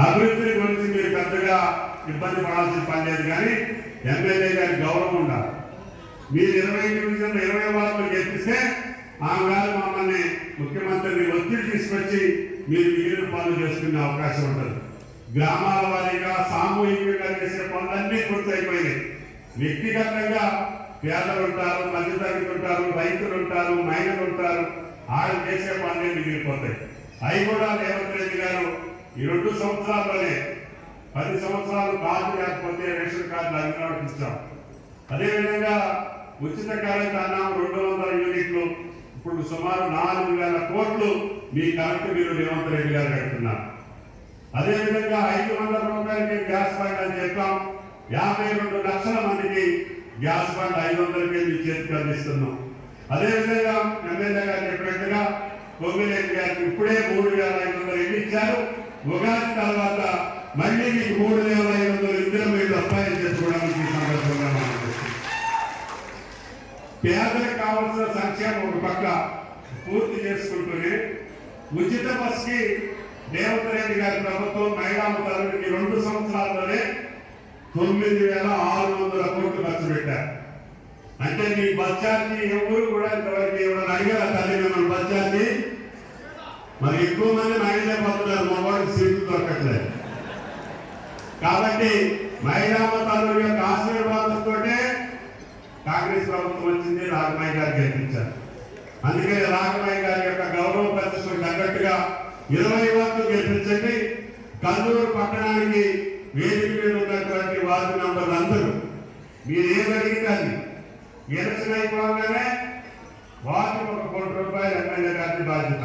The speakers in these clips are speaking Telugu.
అభివృద్ధి గురించి మీరు పెద్దగా ఇబ్బంది పడాల్సిన పని లేదు, కానీ ఎమ్మెల్యే గారి గౌరవం ఉండాలి. మీరు 20 డివిజన్లు 20 వార్డులు గెలిపిస్తే ఆమె గారు మమ్మల్ని ముఖ్యమంత్రిని ఒత్తిడి తీసుకొచ్చి మీరు మిగిలిన పనులు చేసుకునే అవకాశం ఉంటుంది. గ్రామాల వారీగా సామూహికంగా చేసే పనులన్నీ పూర్తయిపోయినాయి. వ్యక్తిగతంగా పేదలు ఉంటారు, మధ్యతరగతి ఉంటారు, రైతులు ఉంటారు, మహిళలు ఉంటారు, వాళ్ళు చేసే పనులే మిగిలిపోతాయి. అవి కూడా రేవంత్ రెడ్డి గారు ఈ 2 సంవత్సరాల్లోనే 10 సంవత్సరాలు కార్డు లేకపోతే రేషన్ కార్డులు అంగన్వాడికి ఇచ్చాం. అదేవిధంగా ఉచిత కరెంట్ అన్నాం 200 యూనిట్లు, ఇప్పుడు సుమారు 4,000 కోట్లు మీ కరెంటు మీరు రేవంత్ రెడ్డి గారు కడుతున్నారు. అదేవిధంగా 500 రూపాయలకి గ్యాస్ బండ్ అని చెప్పాం. 52 లక్షల మందికి గ్యాస్ బండ్ 500కే మీ చేతికి అందిస్తున్నాం. అదేవిధంగా ఎమ్మెల్యే గారు చెప్పినట్టుగా కొమ్మిరెడ్డి గారికి ఇప్పుడే 3,500 ఇల్లు ఇచ్చారు. ఉగాది తర్వాత మళ్ళీ మీకు 3,500 ఇద్దరు మీరు అప్లై చేసుకోవడానికి ఈ సందర్భంగా మనం పేదలకు కావాల్సిన సంక్షేమం ఒక పక్క పూర్తి చేసుకుంటూనే ఉచిత బస్కి రేవంత్ రెడ్డి గారి ప్రభుత్వం మహిళా తల్లికి 2 సంవత్సరాల్లోనే 9,600 కోట్లు ఖర్చు పెట్టారు. అంటే మీ బస్ ఛార్జీ ఎవరు కూడా ఇంతవరకు ఎవరైనా అడిగారు తల్లి మిమ్మల్ని బస్ ఛార్జీ? మరి ఎక్కువ మంది మహిళలే పోతున్నారు, మగవాడికి సీట్లు దొరకట్లేదు. కాబట్టి మహిళా తల్లుల యొక్క ఆశీర్వాదంతో కాంగ్రెస్ ప్రభుత్వం వచ్చింది, రాఘమయ్య గారు గెలిపించారు. అందుకని రాఘమయ్య గారి యొక్క గౌరవ ప్రతిష్టకు తగ్గట్టుగా 20 వార్డులు గెలిపించండి. కల్లూరు పట్టణానికి వేదిక మీద ఉన్నటువంటి వార్డు మెంబర్లు అందరూ మీరు ఏం అడిగిందని ఎలక్షన్ అయిపోగానే వార్డుకు 1 కోటి రూపాయలు ఎమ్మెల్యే గారి బాధ్యత.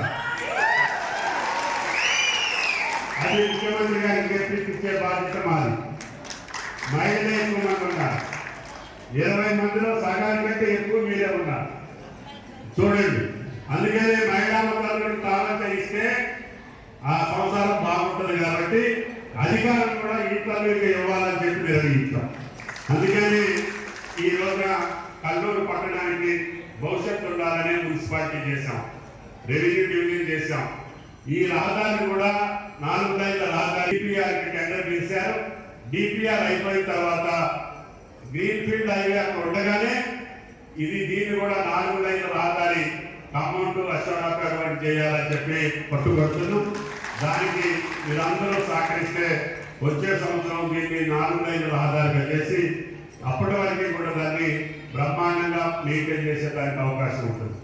అది ముఖ్యమంత్రి గారికి గెలిపించే బాధ్యత మాది. మహిళలే ఎక్కువ మంది ఉన్నారు, 20 మందిలో సగానికంటే ఎక్కువ మీరే ఉన్నారు చూడండి. అందుకనే మహిళా మంత్రులను తాళంగా ఇస్తే ఆ సంసారం బాగుంటుంది కాబట్టి అధికారం కూడా ఈ తల్లికి ఇవ్వాలని చెప్పి నిర్ణయించాం. అందుకని ఈ రోజున కల్లూరు పట్టణానికి భవిష్యత్తు ఉండాలనే మున్సిపాలిటీ చేశాం, రెవెన్యూ డివిజన్ చేశాం. ఈ రహదారిని కూడా 4 లైన్ల రహదారి డిపిఆర్కి టెండర్ పిలిచారు. డిపిఆర్ అయిపోయిన తర్వాత గ్రీన్ ఫీల్డ్ హైవే అక్కడ ఉండగానే దీన్ని కూడా 4 లైన్ల రహదారి ఖమ్మం టు అశ్వరాపేట చేయాలని చెప్పి పట్టుబడుతున్నాం. దానికి మీరందరూ సహకరిస్తే వచ్చే సంవత్సరం దీన్ని 4 లైన్ల రహదారిగా చేసి అప్పటి వరకు కూడా దాన్ని బ్రహ్మాండంగా మెయింటైన్ చేసేదానికి అవకాశం ఉంటుంది.